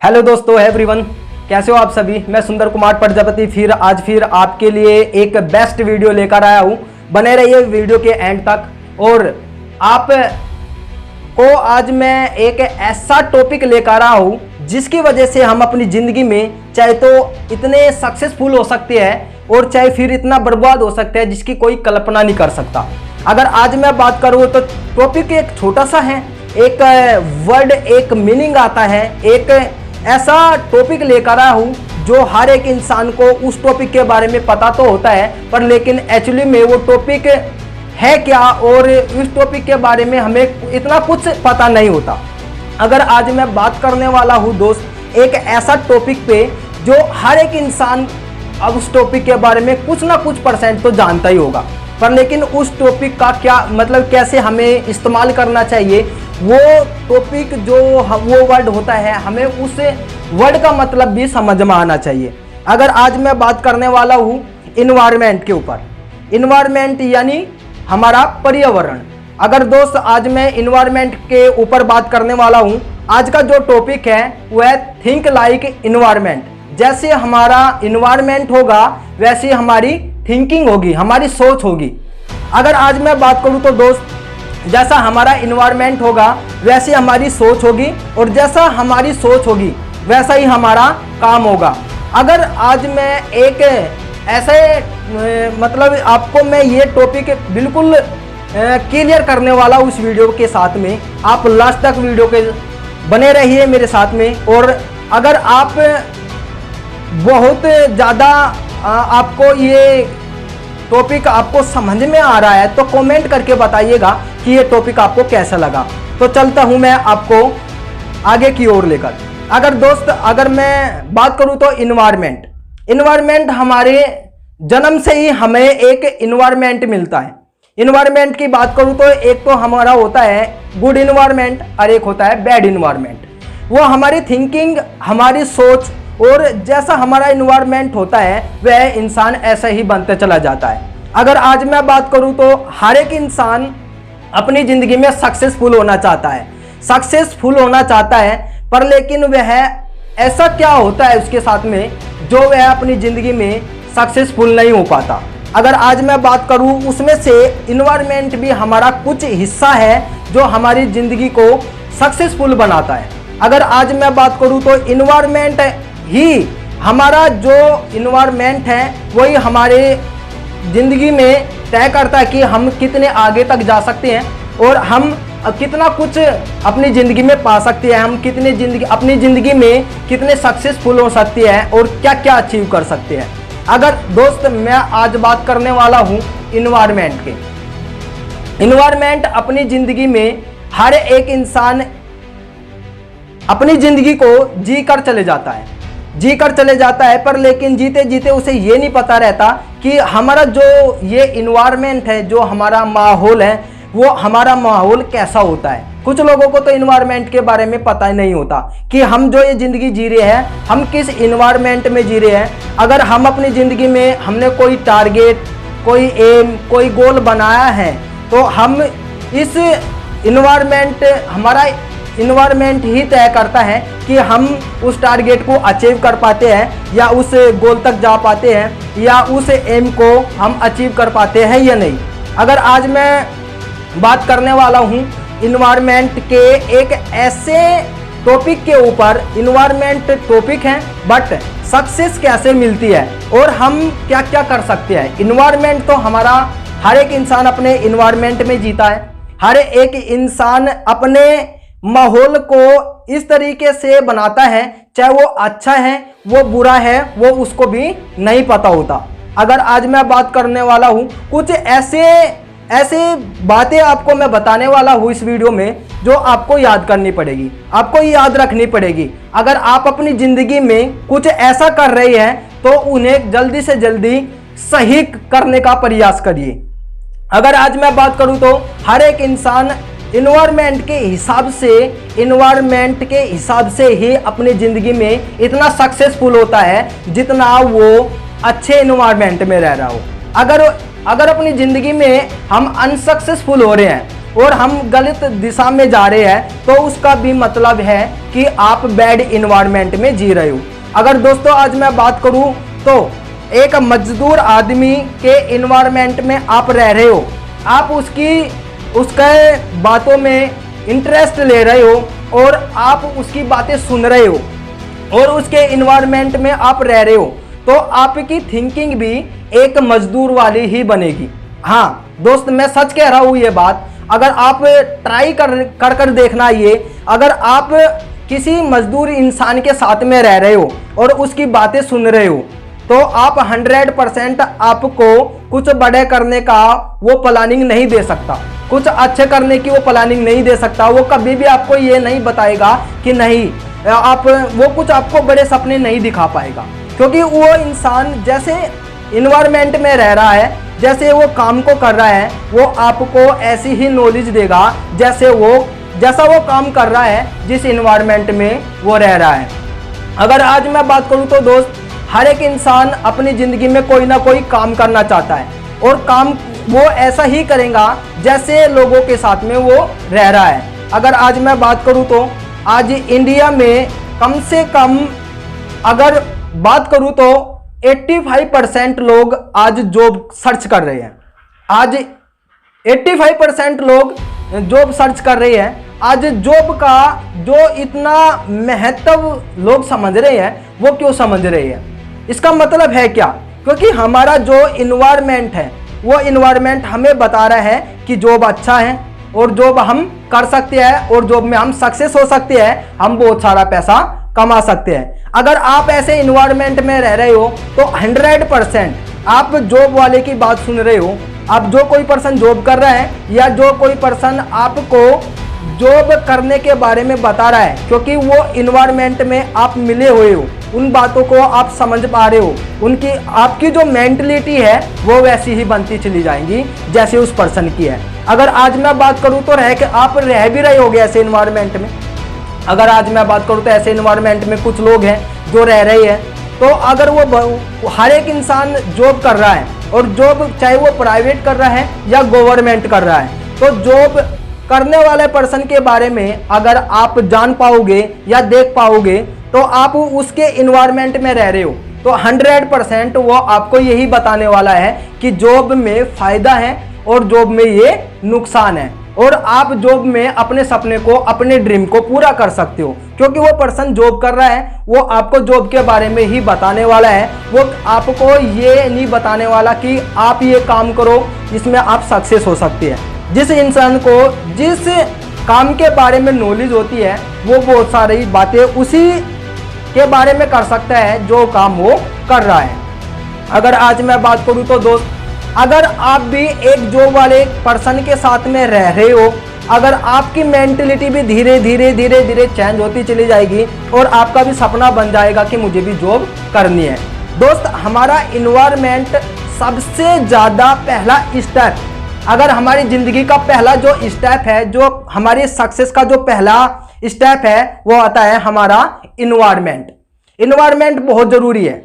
Hello दोस्तों everyone, कैसे हो आप सभी। मैं सुंदर कुमार प्रजापति आज फिर आपके लिए एक बेस्ट वीडियो लेकर आया हूँ। बने रहिए वीडियो के एंड तक। और आप को आज मैं एक ऐसा टॉपिक लेकर आया हूँ जिसकी वजह से हम अपनी ज़िंदगी में चाहे तो इतने सक्सेसफुल हो सकते हैं और चाहे फिर इतना बर्बाद हो सकते हैं जिसकी कोई कल्पना नहीं कर सकता। अगर आज मैं बात करूँ तो टॉपिक एक छोटा सा है, एक वर्ड एक मीनिंग आता है, एक ऐसा टॉपिक लेकर आया हूँ जो हर एक इंसान को उस टॉपिक के बारे में पता तो होता है, पर लेकिन एक्चुअली में वो टॉपिक है क्या और इस टॉपिक के बारे में हमें इतना कुछ पता नहीं होता। अगर आज मैं बात करने वाला हूँ दोस्त एक ऐसा टॉपिक पे जो हर एक इंसान अब उस टॉपिक के बारे में कुछ ना कुछ परसेंट तो जानता ही होगा, पर लेकिन उस टॉपिक का क्या मतलब, कैसे हमें इस्तेमाल करना चाहिए, वो टॉपिक जो वो वर्ड होता है हमें उस वर्ड का मतलब भी समझ में आना चाहिए। अगर आज मैं बात करने वाला हूँ इन्वायरमेंट के ऊपर, इन्वायरमेंट यानी हमारा पर्यावरण। अगर दोस्त आज मैं इन्वायरमेंट के ऊपर बात करने वाला हूँ, आज का जो टॉपिक है वह थिंक लाइक इन्वायरमेंट। जैसे हमारा इन्वायरमेंट होगा वैसे हमारी थिंकिंग होगी, हमारी सोच होगी। अगर आज मैं बात करूँ तो दोस्त जैसा हमारा इन्वायरमेंट होगा वैसे हमारी सोच होगी और जैसा हमारी सोच होगी वैसा ही हमारा काम होगा। अगर आज मैं एक ऐसे मतलब आपको मैं ये टॉपिक बिल्कुल क्लियर करने वाला हूँ इस वीडियो के साथ में, आप लास्ट तक वीडियो के बने रहिए मेरे साथ में। और अगर आप बहुत ज़्यादा आपको ये टॉपिक आपको समझ में आ रहा है तो कमेंट करके बताइएगा कि ये टॉपिक आपको कैसा लगा। तो चलता हूँ मैं आपको आगे की ओर लेकर। अगर दोस्त अगर मैं बात करूँ तो इन्वायरमेंट हमारे जन्म से ही हमें एक इन्वायरमेंट मिलता है। इन्वायरमेंट की बात करूँ तो एक तो हमारा होता है गुड इन्वायरमेंट और एक होता है बैड इन्वायरमेंट। वो हमारी थिंकिंग, हमारी सोच और जैसा हमारा इन्वायरमेंट होता है वह इंसान ऐसा ही बनते चला जाता है। अगर आज मैं बात करूं तो हर एक इंसान अपनी ज़िंदगी में सक्सेसफुल होना चाहता है, पर लेकिन वह ऐसा क्या होता है उसके साथ में जो वह अपनी ज़िंदगी में सक्सेसफुल नहीं हो पाता। अगर आज मैं बात करूं उसमें से इन्वायरमेंट भी हमारा कुछ हिस्सा है जो हमारी ज़िंदगी को सक्सेसफुल बनाता है। अगर आज मैं बात करूं तो इन्वायरमेंट ही हमारा जो इन्वायरमेंट है वही हमारे ज़िंदगी में तय करता है कि हम कितने आगे तक जा सकते हैं और हम कितना कुछ अपनी ज़िंदगी में पा सकते हैं, हम अपनी ज़िंदगी में कितने सक्सेसफुल हो सकते हैं और क्या क्या अचीव कर सकते हैं। अगर दोस्त मैं आज बात करने वाला हूँ इन्वायरमेंट के। इन्वायरमेंट अपनी ज़िंदगी में हर एक इंसान अपनी ज़िंदगी को जी कर चले जाता है, पर लेकिन जीते जीते उसे ये नहीं पता रहता कि हमारा जो ये इन्वायरमेंट है, जो हमारा माहौल है, वो हमारा माहौल कैसा होता है। कुछ लोगों को तो इन्वायरमेंट के बारे में पता ही नहीं होता कि हम जो ये ज़िंदगी जी रहे हैं हम किस इन्वायरमेंट में जी रहे हैं। अगर हम अपनी ज़िंदगी में हमने कोई टारगेट, कोई एम, कोई गोल बनाया है तो हम इस हमारा इन्वायरमेंट ही तय करता है कि हम उस टारगेट को अचीव कर पाते हैं या उस गोल तक जा पाते हैं या उस एम को हम अचीव कर पाते हैं या नहीं। अगर आज मैं बात करने वाला हूँ इन्वायरमेंट के एक ऐसे टॉपिक के ऊपर, इन्वायरमेंट टॉपिक है बट सक्सेस कैसे मिलती है और हम क्या क्या कर सकते हैं। इन्वायरमेंट तो हमारा हर एक इंसान अपने इन्वायरमेंट में जीता है। हर एक इंसान अपने माहौल को इस तरीके से बनाता है, चाहे वो अच्छा है वो बुरा है वो उसको भी नहीं पता होता। अगर आज मैं बात करने वाला हूँ कुछ ऐसे बातें आपको मैं बताने वाला हूँ इस वीडियो में जो आपको याद करनी पड़ेगी, आपको याद रखनी पड़ेगी। अगर आप अपनी ज़िंदगी में कुछ ऐसा कर रहे हैं तो उन्हें जल्दी से जल्दी सही करने का प्रयास करिए। अगर आज मैं बात करूँ तो हर एक इंसान इन्वायरमेंट के हिसाब से ही अपनी ज़िंदगी में इतना सक्सेसफुल होता है जितना वो अच्छे इन्वायरमेंट में रह रहा हो। अगर अपनी ज़िंदगी में हम अनसक्सेसफुल हो रहे हैं और हम गलत दिशा में जा रहे हैं तो उसका भी मतलब है कि आप बैड इन्वायरमेंट में जी रहे हो। अगर दोस्तों आज मैं बात करूं तो एक मजदूर आदमी के इन्वायरमेंट में आप रह रहे हो, आप उसके बातों में इंटरेस्ट ले रहे हो और आप उसकी बातें सुन रहे हो और उसके इन्वायरमेंट में आप रह रहे हो, तो आपकी थिंकिंग भी एक मजदूर वाली ही बनेगी। हाँ दोस्त, मैं सच कह रहा हूँ ये बात। अगर आप ट्राई कर देखना, ये अगर आप किसी मजदूर इंसान के साथ में रह रहे हो और उसकी बातें सुन रहे हो तो आप 100% आपको कुछ बड़े करने का वो प्लानिंग नहीं दे सकता, कुछ अच्छे करने की वो प्लानिंग नहीं दे सकता। वो कभी भी आपको ये नहीं बताएगा कि नहीं आप, वो कुछ आपको बड़े सपने नहीं दिखा पाएगा, क्योंकि वो इंसान जैसे इन्वायरमेंट में रह रहा है, जैसे वो काम को कर रहा है, वो आपको ऐसी ही नॉलेज देगा जैसा वो काम कर रहा है, जिस इन्वायरमेंट में वो रह रहा है। अगर आज मैं बात करूं तो दोस्त, हर एक इंसान अपनी ज़िंदगी में कोई ना कोई काम करना चाहता है और काम वो ऐसा ही करेगा जैसे लोगों के साथ में वो रह रहा है। अगर आज मैं बात करूं तो आज इंडिया में कम से कम अगर बात करूं तो 85% लोग आज जॉब सर्च कर रहे हैं। आज 85% लोग जॉब सर्च कर रहे हैं। आज जॉब का जो इतना महत्व लोग समझ रहे हैं, वो क्यों समझ रहे हैं? इसका मतलब है क्या? क्योंकि हमारा जो इन्वायरमेंट है, वो इन्वायरमेंट हमें बता रहा है कि जॉब अच्छा है और जॉब हम कर सकते हैं और जॉब में हम सक्सेस हो सकते हैं, हम बहुत सारा पैसा कमा सकते हैं। अगर आप ऐसे इन्वायरमेंट में रह रहे हो तो 100% आप जॉब वाले की बात सुन रहे हो। अब जो कोई पर्सन जॉब कर रहा है या जो कोई पर्सन आपको जॉब करने के बारे में बता रहा है, क्योंकि वो इन्वायरमेंट में आप मिले हुए हो, उन बातों को आप समझ पा रहे हो, उनकी आपकी जो मेंटलिटी है वो वैसी ही बनती चली जाएंगी जैसे उस पर्सन की है। अगर आज मैं बात करूं तो आप रह भी रहे होगे ऐसे इन्वायरमेंट में। अगर आज मैं बात करूं तो ऐसे इन्वायरमेंट में कुछ लोग हैं जो रह रहे हैं, तो अगर वो हर एक इंसान जॉब कर रहा है और जॉब चाहे वो प्राइवेट कर रहा है या गवर्नमेंट कर रहा है, तो जॉब करने वाले पर्सन के बारे में अगर आप जान पाओगे या देख पाओगे तो आप उसके इन्वायरमेंट में रह रहे हो, तो 100% वो आपको यही बताने वाला है कि जॉब में फ़ायदा है और जॉब में ये नुकसान है, और आप जॉब में अपने सपने को, अपने ड्रीम को पूरा कर सकते हो। क्योंकि वो पर्सन जॉब कर रहा है, वो आपको जॉब के बारे में ही बताने वाला है। वो आपको ये नहीं बताने वाला कि आप ये काम करो जिसमें आप सक्सेस हो सकती है। जिस इंसान को जिस काम के बारे में नॉलेज होती है, वो बहुत सारी बातें उसी के बारे में कर सकता है जो काम वो कर रहा है। अगर आज मैं बात करूं तो दोस्त, अगर आप भी एक जॉब वाले पर्सन के साथ में रह रहे हो, अगर आपकी मेंटलिटी भी धीरे धीरे चेंज होती चली जाएगी और आपका भी सपना बन जाएगा कि मुझे भी जॉब करनी है। दोस्त, हमारा इन्वायरमेंट सबसे ज़्यादा पहला स्टेप, अगर हमारी ज़िंदगी का पहला जो स्टेप है, जो हमारी सक्सेस का जो पहला स्टेप है, वो आता है हमारा इन्वायरमेंट। इन्वायरमेंट बहुत ज़रूरी है।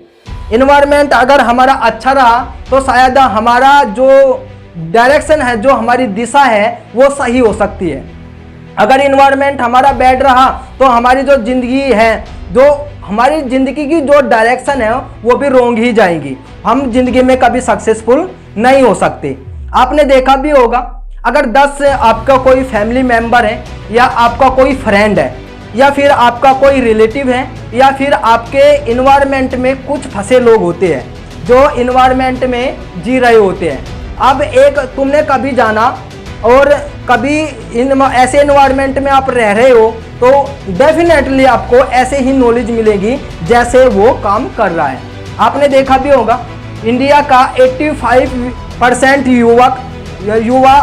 इन्वायरमेंट अगर हमारा अच्छा रहा तो शायद हमारा जो डायरेक्शन है, जो हमारी दिशा है, वो सही हो सकती है। अगर इन्वायरमेंट हमारा बैड रहा तो हमारी जो ज़िंदगी है, जो हमारी ज़िंदगी की जो डायरेक्शन है, वो भी रोंग ही जाएगी। हम जिंदगी में कभी सक्सेसफुल नहीं हो सकते। आपने देखा भी होगा, अगर 10 आपका कोई फैमिली मेंबर है या आपका कोई फ्रेंड है या फिर आपका कोई रिलेटिव है या फिर आपके इन्वायरमेंट में कुछ फंसे लोग होते हैं जो इन्वायरमेंट में जी रहे होते हैं। अब एक तुमने कभी जाना और कभी ऐसे इन्वायरमेंट में आप रह रहे हो तो डेफिनेटली आपको ऐसे ही नॉलेज मिलेगी जैसे वो काम कर रहा है। आपने देखा भी होगा, इंडिया का 85% युवा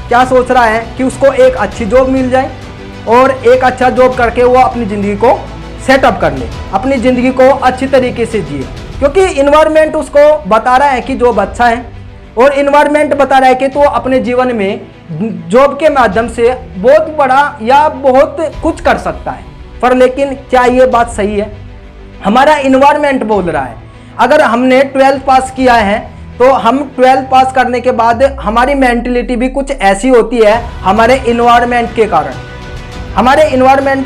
क्या सोच रहा है कि उसको एक अच्छी जॉब मिल जाए और एक अच्छा जॉब करके वो अपनी ज़िंदगी को सेटअप कर ले, अपनी ज़िंदगी को अच्छी तरीके से जिए, क्योंकि इन्वायरमेंट उसको बता रहा है कि जॉब अच्छा है और इन्वायरमेंट बता रहा है कि तो अपने जीवन में जॉब के माध्यम से बहुत बड़ा या बहुत कुछ कर सकता है। पर लेकिन क्या ये बात सही है? हमारा इन्वायरमेंट बोल रहा है। अगर हमने 12th पास किया है तो हम 12th पास करने के बाद हमारी मेंटलिटी भी कुछ ऐसी होती है, हमारे इन्वायरमेंट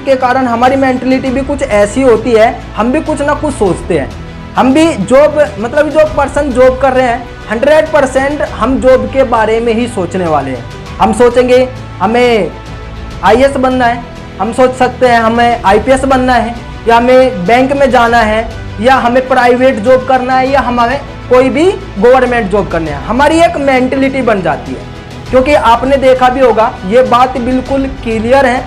के कारण, हमारी मेंटलिटी भी कुछ ऐसी होती है, हम भी कुछ ना कुछ सोचते हैं। हम भी जॉब, मतलब जो पर्सन जॉब कर रहे हैं 100% हम जॉब के बारे में ही सोचने वाले हैं। हम सोचेंगे हमें IAS बनना है, हम सोच सकते हैं हमें IPS बनना है, या हमें बैंक में जाना है, या हमें प्राइवेट जॉब करना है, या हमें कोई भी गवर्नमेंट जॉब करना है। हमारी एक मेंटलिटी बन जाती है, क्योंकि आपने देखा भी होगा, ये बात बिल्कुल क्लियर है।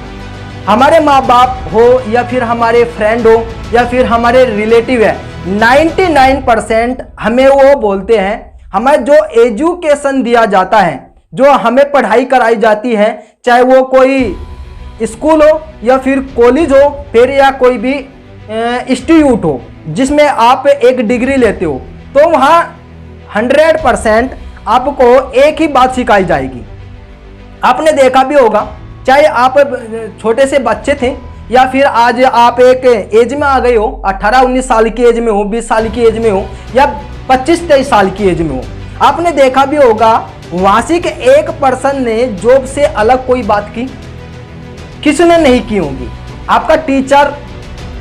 हमारे माँ बाप हो या फिर हमारे फ्रेंड हो या फिर हमारे रिलेटिव है, 99% हमें वो बोलते हैं, हमें जो एजुकेशन दिया जाता है, जो हमें पढ़ाई कराई जाती है, चाहे वो कोई स्कूल हो या फिर कॉलेज हो, फिर या कोई भी इंस्टीट्यूट हो जिसमें आप एक डिग्री लेते हो, तो वहाँ 100% आपको एक ही बात सिखाई जाएगी। आपने देखा भी होगा, चाहे आप छोटे से बच्चे थे या फिर आज आप एक एज में आ गए हो, 18-19 साल की एज में हो, 20 साल की एज में हो, या 25-23 साल की एज में हो, आपने देखा भी होगा वहाँ से एक पर्सन ने जॉब से अलग कोई बात की, किसने नहीं की होगी। आपका टीचर,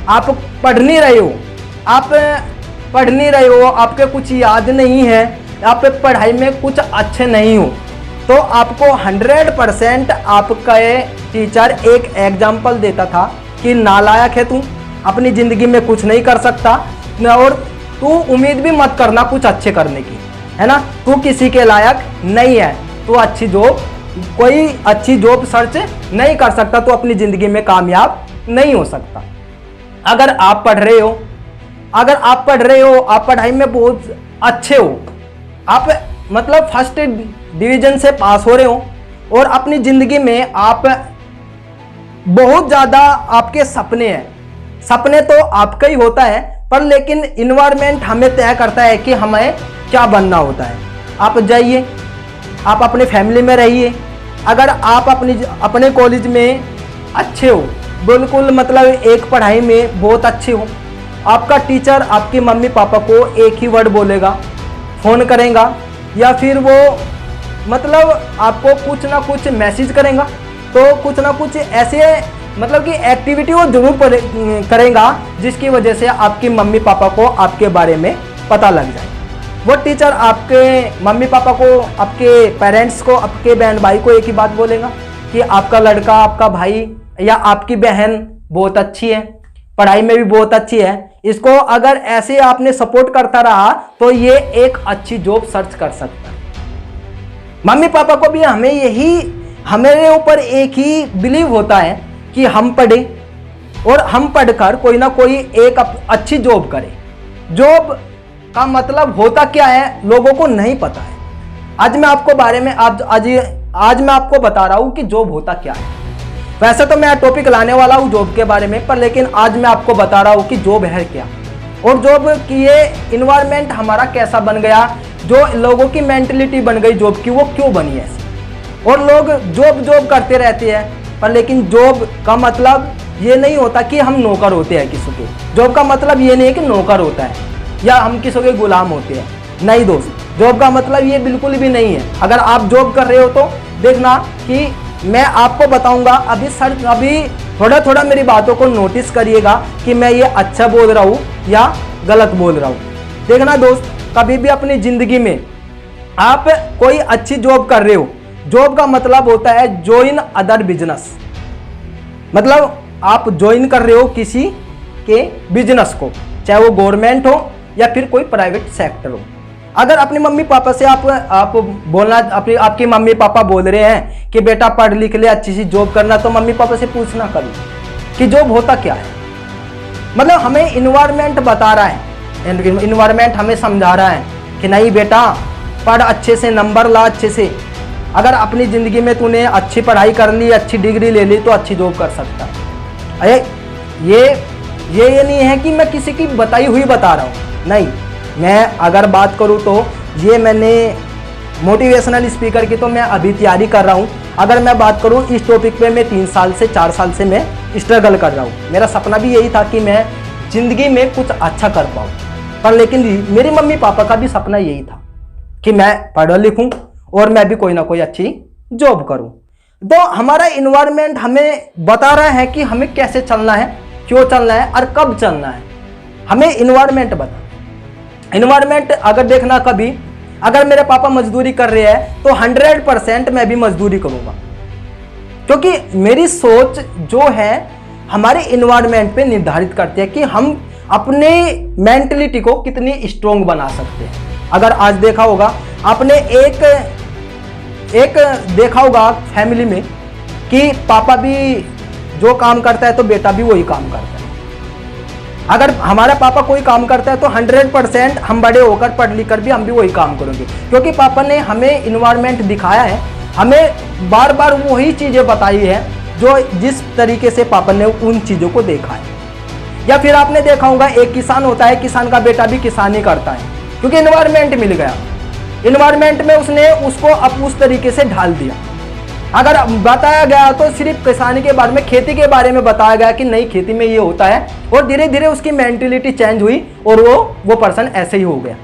आप पढ़ नहीं रहे हो, आपके कुछ याद नहीं है, आप पढ़ाई में कुछ अच्छे नहीं हो, तो आपको 100% आपका टीचर एक एग्जाम्पल देता था कि नालायक है तू, अपनी ज़िंदगी में कुछ नहीं कर सकता, और तू उम्मीद भी मत करना कुछ अच्छे करने की, है ना, तू किसी के लायक नहीं है, तू कोई अच्छी जॉब सर्च नहीं कर सकता, तो अपनी ज़िंदगी में कामयाब नहीं हो सकता। अगर आप पढ़ रहे हो, आप पढ़ाई में बहुत अच्छे हो, आप मतलब फर्स्ट डिवीजन से पास हो रहे हो, और अपनी ज़िंदगी में आप बहुत ज़्यादा आपके सपने तो आपका ही होता है, पर लेकिन इन्वायरमेंट हमें तय करता है कि हमें क्या बनना होता है। आप जाइए, आप अपने फैमिली में रहिए, अगर आप अपने कॉलेज में अच्छे हो, बिल्कुल मतलब एक पढ़ाई में बहुत अच्छे हो, आपका टीचर आपके मम्मी पापा को एक ही वर्ड बोलेगा, फ़ोन करेगा, या फिर वो मतलब आपको कुछ ना कुछ मैसेज करेगा, तो कुछ ना कुछ ऐसे मतलब कि एक्टिविटी वो जरूर करेगा जिसकी वजह से आपके मम्मी पापा को आपके बारे में पता लग जाए। वो टीचर आपके मम्मी पापा को, आपके पेरेंट्स को, आपके बहन भाई को एक ही बात बोलेगा कि आपका लड़का, आपका भाई या आपकी बहन बहुत अच्छी है, पढ़ाई में भी बहुत अच्छी है, इसको अगर ऐसे आपने सपोर्ट करता रहा तो ये एक अच्छी जॉब सर्च कर सकता है। मम्मी पापा को भी हमें ऊपर एक ही बिलीव होता है कि हम पढ़े और हम पढ़कर कोई ना कोई एक अच्छी जॉब करें। जॉब का मतलब होता क्या है लोगों को नहीं पता है। आज मैं आपको बता रहा हूँ कि जॉब होता क्या है। वैसे तो मैं टॉपिक लाने वाला हूँ जॉब के बारे में, पर लेकिन आज मैं आपको बता रहा हूँ कि जॉब है क्या, और जॉब की ये इन्वायरमेंट हमारा कैसा बन गया, जो लोगों की मेंटलिटी बन गई जॉब की, वो क्यों बनी ऐसी। और लोग जॉब करते रहते हैं, पर लेकिन जॉब का मतलब ये नहीं होता कि हम नौकर होते हैं किसी के। जॉब का मतलब ये नहीं है कि नौकर होता है या हम किसी के गुलाम होते हैं, नहीं दोस्त, जॉब का मतलब ये बिल्कुल भी नहीं है। अगर आप जॉब कर रहे हो तो देखना कि मैं आपको बताऊंगा, अभी थोड़ा मेरी बातों को नोटिस करिएगा कि मैं ये अच्छा बोल रहा हूँ या गलत बोल रहा हूँ। देखना दोस्त, कभी भी अपनी ज़िंदगी में आप कोई अच्छी जॉब कर रहे हो, जॉब का मतलब होता है ज्वाइन अदर बिजनेस, मतलब आप ज्वाइन कर रहे हो किसी के बिजनेस को, चाहे वो गवर्नमेंट हो या फिर कोई प्राइवेट सेक्टर हो। अगर अपने मम्मी पापा से आप बोलना, आपके मम्मी पापा बोल रहे हैं कि बेटा पढ़ लिख ले, अच्छी सी जॉब करना, तो मम्मी पापा से पूछना कभी कि जॉब होता क्या है। मतलब हमें इन्वायरमेंट बता रहा है, इन्वायरमेंट हमें समझा रहा है कि नहीं बेटा पढ़ अच्छे से, नंबर ला अच्छे से। अगर अपनी ज़िंदगी में तूने अच्छी पढ़ाई कर ली, अच्छी डिग्री ले ली, तो अच्छी जॉब कर सकता है। अरे ये नहीं है कि मैं किसी की बताई हुई बता रहा हूँ, नहीं। मैं अगर बात करूँ तो ये मैंने मोटिवेशनल स्पीकर की तो मैं अभी तैयारी कर रहा हूँ। अगर मैं बात करूँ इस टॉपिक पे, मैं 3 साल से 4 साल से मैं स्ट्रगल कर रहा हूँ। मेरा सपना भी यही था कि मैं ज़िंदगी में कुछ अच्छा कर पाऊँ, पर लेकिन मेरे मम्मी पापा का भी सपना यही था कि मैं पढ़ लिखूं और मैं भी कोई ना कोई अच्छी जॉब करूं। तो हमारा इन्वायरमेंट हमें बता रहा है कि हमें कैसे चलना है, क्यों चलना है और कब चलना है। हमें इन्वायरमेंट बता। इन्वायरमेंट अगर देखना, कभी अगर मेरे पापा मजदूरी कर रहे हैं तो 100% मैं भी मजदूरी करूंगा, क्योंकि मेरी सोच जो है हमारे इन्वायरमेंट पे निर्धारित करती है कि हम अपने मेंटलिटी को कितनी स्ट्रोंग बना सकते हैं। अगर आज देखा होगा आपने एक देखा होगा फैमिली में कि पापा भी जो काम करता है तो बेटा भी वही काम करता है। अगर हमारा पापा कोई काम करता है तो 100% हम बड़े होकर पढ़ लिख कर भी हम भी वही काम करेंगे, क्योंकि पापा ने हमें इन्वायरमेंट दिखाया है, हमें बार बार वही चीज़ें बताई है जो जिस तरीके से पापा ने उन चीज़ों को देखा है। या फिर आपने देखा होगा एक किसान होता है, किसान का बेटा भी किसानी करता है, क्योंकि इन्वायरमेंट मिल गया। इन्वायरमेंट में उसने उसको अब उस तरीके से ढाल दिया। अगर बताया गया तो सिर्फ किसानी के बारे में, खेती के बारे में बताया गया कि नहीं खेती में ये होता है, और धीरे धीरे उसकी मेंटलिटी चेंज हुई और वो पर्सन ऐसे ही हो गया।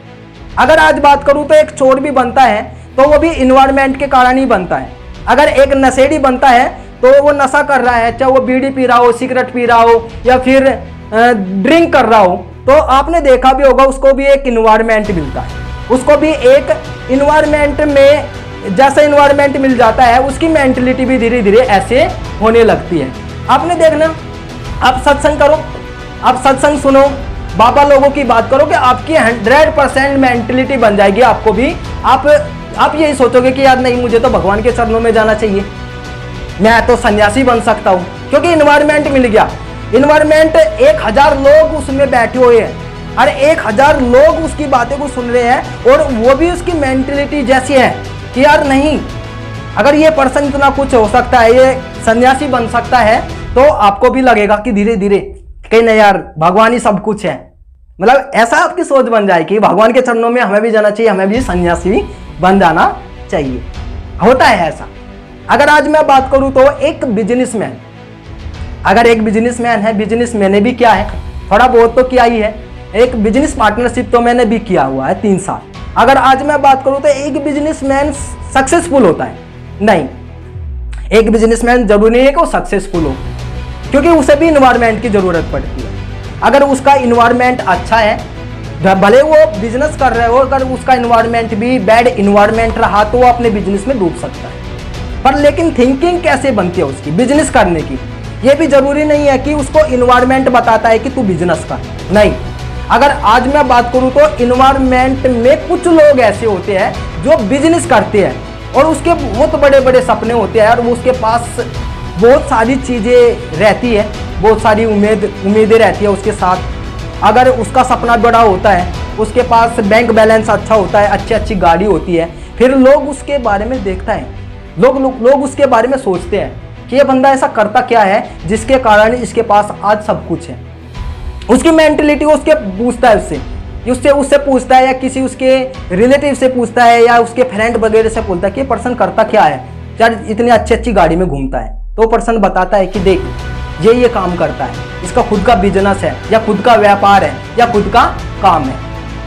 अगर आज बात करूं तो एक चोर भी बनता है तो वो भी इन्वायरमेंट के कारण ही बनता है। अगर एक नशेड़ी बनता है तो वो नशा कर रहा है, चाहे वो बीड़ी पी रहा हो, सिगरेट पी रहा हो या फिर ड्रिंक कर रहा हो, तो आपने देखा भी होगा उसको भी एक इन्वायरमेंट मिलता है। उसको भी एक इन्वायरमेंट में जैसा इन्वायरमेंट मिल जाता है उसकी मेंटलिटी भी धीरे धीरे ऐसे होने लगती है। आपने देखना, आप सत्संग करो, आप सत्संग सुनो, बाबा लोगों की बात करो कि आपकी 100% मेंटलिटी बन जाएगी। आपको भी आप यही सोचोगे कि यार नहीं, मुझे तो भगवान के चरणों में जाना चाहिए, मैं तो सन्यासी बन सकता हूँ, क्योंकि इन्वायरमेंट मिल गया। इन्वायरमेंट 1000 लोग उसमें बैठे हुए हैं और 1000 लोग उसकी बातें को सुन रहे हैं, और वो भी उसकी मेंटलिटी जैसी है कि यार नहीं, अगर ये पर्सन इतना कुछ हो सकता है, ये सन्यासी बन सकता है, तो आपको भी लगेगा कि धीरे धीरे कहीं नहीं यार, भगवान ही सब कुछ है। मतलब ऐसा आपकी सोच बन जाए कि भगवान के चरणों में हमें भी जाना चाहिए, हमें भी सन्यासी बन जाना चाहिए। होता है ऐसा। अगर आज मैं बात करूं तो एक बिजनेसमैन, अगर एक बिजनेसमैन है, बिजनेस मैंने भी किया है, थोड़ा बहुत तो किया ही है, एक बिजनेस पार्टनरशिप तो मैंने भी किया हुआ है 3 साल। अगर आज मैं बात करूं तो एक बिजनेसमैन सक्सेसफुल होता है? नहीं, एक बिजनेसमैन जरूरी नहीं है कि वो सक्सेसफुल हो, क्योंकि उसे भी इन्वायरमेंट की जरूरत पड़ती है। अगर उसका इन्वायरमेंट अच्छा है, भले वो बिजनेस कर रहे हो, अगर उसका इन्वायरमेंट भी बैड इन्वायरमेंट रहा तो वो अपने बिजनेस में डूब सकता है। पर लेकिन थिंकिंग कैसे बनती है उसकी बिजनेस करने की, ये भी जरूरी नहीं है कि उसको इन्वायरमेंट बताता है कि तू बिजनेस कर। नहीं, अगर आज मैं बात करूं तो इन्वायरमेंट में कुछ लोग ऐसे होते हैं जो बिजनेस करते हैं और उसके बहुत बड़े बड़े सपने होते हैं और वो उसके पास बहुत सारी चीज़ें रहती है, बहुत सारी उम्मीदें रहती है उसके साथ। अगर उसका सपना बड़ा होता है, उसके पास बैंक बैलेंस अच्छा होता है, अच्छी गाड़ी होती है, फिर लोग उसके बारे में देखता है, लोग उसके बारे में सोचते हैं कि ये बंदा ऐसा करता क्या है जिसके कारण इसके पास आज सब कुछ है। उसकी मेंटलिटी उसके पूछता है, उससे पूछता है, या किसी उसके रिलेटिव से पूछता है, या उसके फ्रेंड वगैरह से पूछता है कि ये पर्सन करता क्या है यार, इतनी अच्छी गाड़ी में घूमता है। तो पर्सन बताता है कि देख ये काम करता है, इसका खुद का बिजनेस है, या खुद का व्यापार है, या खुद का काम है।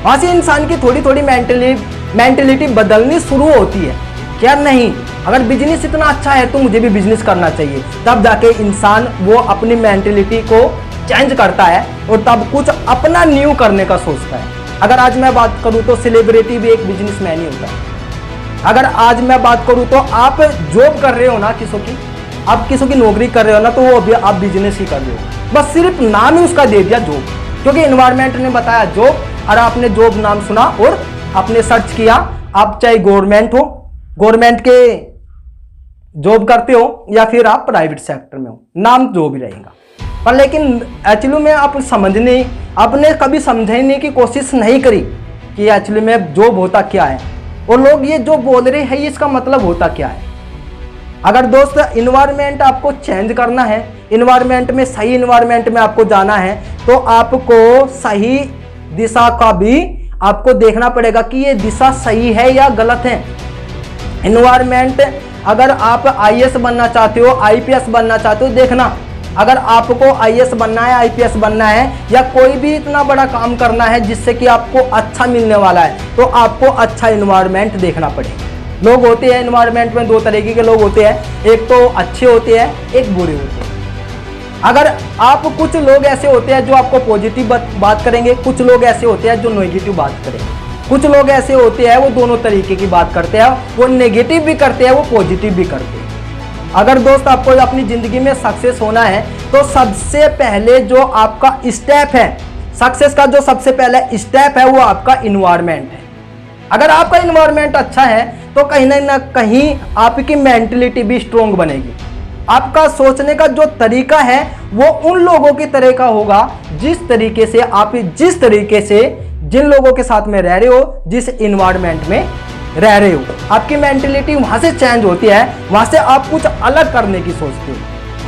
वहाँ से इंसान की थोड़ी थोड़ी मेंटलिटी बदलनी शुरू होती है कि यार नहीं, अगर बिजनेस इतना अच्छा है तो मुझे भी बिजनेस करना चाहिए। तब जाके इंसान वो अपनी मेंटलिटी को चेंज करता है और तब कुछ अपना न्यू करने का सोचता है। अगर आज मैं बात करूं तो सेलिब्रिटी भी एक बिजनेसमैन ही होता है। अगर आज मैं बात करूं तो आप जॉब कर रहे हो ना, आप किसी की नौकरी कर रहे हो ना, तो वो अभी आप बिजनेस ही कर रहे हो, बस सिर्फ नाम ही उसका दे दिया जॉब, क्योंकि इन्वायरमेंट ने बताया जॉब, और आपने जॉब नाम सुना और आपने सर्च किया। आप चाहे गवर्नमेंट के जॉब करते हो या फिर आप प्राइवेट सेक्टर में हो, नाम जो भी रहेगा। पर लेकिन एक्चुअली में आपने कभी समझने की कोशिश नहीं करी कि एक्चुअली में जॉब होता क्या है, और लोग ये जो बोल रहे हैं इसका मतलब होता क्या है। अगर दोस्त इन्वायरमेंट आपको चेंज करना है, इन्वायरमेंट में सही इन्वायरमेंट में आपको जाना है, तो आपको सही दिशा का भी आपको देखना पड़ेगा कि ये दिशा सही है या गलत है। इन्वायरमेंट, अगर आप IAS बनना चाहते हो, IPS बनना चाहते हो, देखना अगर आपको आईएएस बनना है, आईपीएस बनना है, या कोई भी इतना बड़ा काम करना है जिससे कि आपको अच्छा मिलने वाला है, तो आपको अच्छा इन्वायरमेंट देखना पड़ेगा। लोग होते हैं इन्वायरमेंट में, दो तरीके के लोग होते हैं, एक तो अच्छे होते हैं, एक बुरे होते हैं। अगर आप, कुछ लोग ऐसे होते हैं जो आपको पॉजिटिव बात करेंगे, कुछ लोग ऐसे होते हैं जो नेगेटिव बात करेंगे, कुछ लोग ऐसे होते हैं वो दोनों तरीके की बात करते हैं, वो नेगेटिव भी करते हैं, वो पॉजिटिव भी करते हैं। अगर दोस्त आपको अपनी ज़िंदगी में सक्सेस होना है तो सबसे पहले जो आपका स्टेप है, सक्सेस का जो सबसे पहला स्टेप है, वो आपका इन्वायरमेंट है। अगर आपका इन्वायरमेंट अच्छा है तो कहीं ना कहीं आपकी मेंटलिटी भी स्ट्रोंग बनेगी। आपका सोचने का जो तरीका है वो उन लोगों की तरह का होगा जिस तरीके से आप, जिस तरीके से जिन लोगों के साथ में रह रहे हो, जिस इन्वायरमेंट में रह रहे हो, आपकी मेंटलिटी वहां से चेंज होती है, वहां से आप कुछ अलग करने की सोचते हो।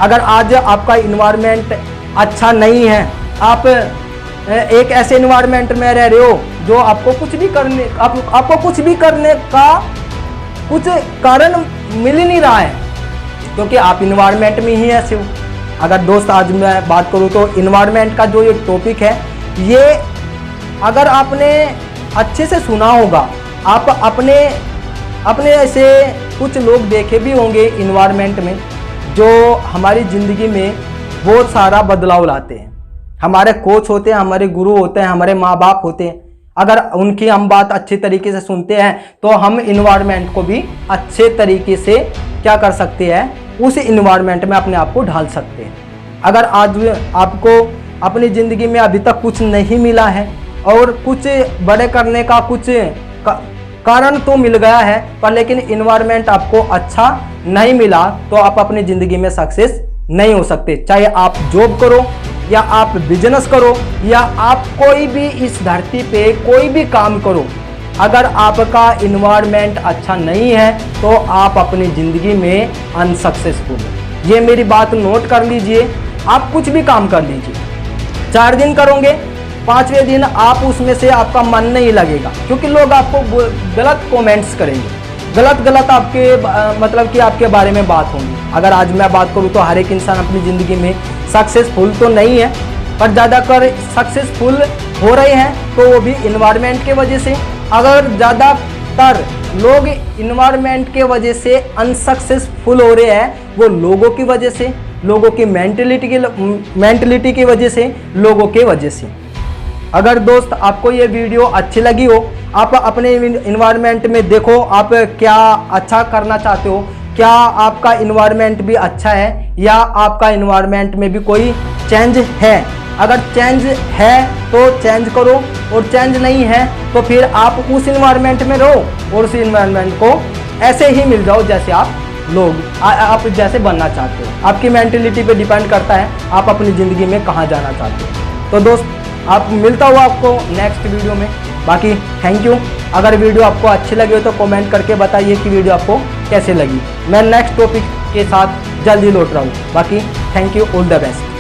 अगर आज आपका इन्वायरमेंट अच्छा नहीं है, आप एक ऐसे इन्वायरमेंट में रह रहे हो जो आपको कुछ भी करने, आपको कुछ भी करने का कुछ कारण मिल ही नहीं रहा है, क्योंकि आप इन्वायरमेंट में ही ऐसे हो। अगर दोस्त आज मैं बात करूँ तो इन्वायरमेंट का जो ये टॉपिक है, ये अगर आपने अच्छे से सुना होगा, आप अपने ऐसे कुछ लोग देखे भी होंगे इन्वायरमेंट में जो हमारी ज़िंदगी में बहुत सारा बदलाव लाते हैं। हमारे कोच होते हैं, हमारे गुरु होते हैं, हमारे माँ बाप होते हैं। अगर उनकी हम बात अच्छे तरीके से सुनते हैं तो हम इन्वायरमेंट को भी अच्छे तरीके से क्या कर सकते हैं, उस इन्वायरमेंट में अपने आप को ढाल सकते हैं। अगर आज आपको अपनी ज़िंदगी में अभी तक कुछ नहीं मिला है और कुछ बड़े करने का कुछ कारण तो मिल गया है, पर लेकिन इन्वायरमेंट आपको अच्छा नहीं मिला, तो आप अपनी ज़िंदगी में सक्सेस नहीं हो सकते। चाहे आप जॉब करो या आप बिजनेस करो या आप कोई भी इस धरती पे कोई भी काम करो, अगर आपका इन्वायरमेंट अच्छा नहीं है तो आप अपनी ज़िंदगी में अनसक्सेसफुल हो। ये मेरी बात नोट कर लीजिए। आप कुछ भी काम कर लीजिए, 4 दिन करोगे, 5वें दिन आप उसमें से आपका मन नहीं लगेगा, क्योंकि लोग आपको गलत कमेंट्स करेंगे, गलत आपके मतलब कि आपके बारे में बात होंगी। अगर आज मैं बात करूं तो हर एक इंसान अपनी ज़िंदगी में सक्सेसफुल तो नहीं है, पर ज़्यादातर सक्सेसफुल हो रहे हैं तो वो भी इन्वायरमेंट के वजह से। अगर ज़्यादातर लोग इन्वायरमेंट के वजह से अनसक्सेसफुल हो रहे हैं, वो लोगों की वजह से, लोगों की मेंटलिटी की वजह से, लोगों के वजह से। अगर दोस्त आपको ये वीडियो अच्छी लगी हो, आप अपने इन्वायरमेंट में देखो आप क्या अच्छा करना चाहते हो, क्या आपका इन्वायरमेंट भी अच्छा है या आपका इन्वायरमेंट में भी कोई चेंज है। अगर चेंज है तो चेंज करो, और चेंज नहीं है तो फिर आप उस इन्वायरमेंट में रहो और उस इन्वायरमेंट को ऐसे ही मिल जाओ जैसे आप जैसे बनना चाहते हो। आपकी मेंटलिटी पे डिपेंड करता है आप अपनी ज़िंदगी में कहाँ जाना चाहते हो। तो दोस्त आप मिलता हुआ आपको नेक्स्ट वीडियो में। बाकी थैंक यू। अगर वीडियो आपको अच्छी लगी हो तो कमेंट करके बताइए कि वीडियो आपको कैसे लगी। मैं नेक्स्ट टॉपिक के साथ जल्दी लौट रहा हूँ। बाकी thank you, all the best.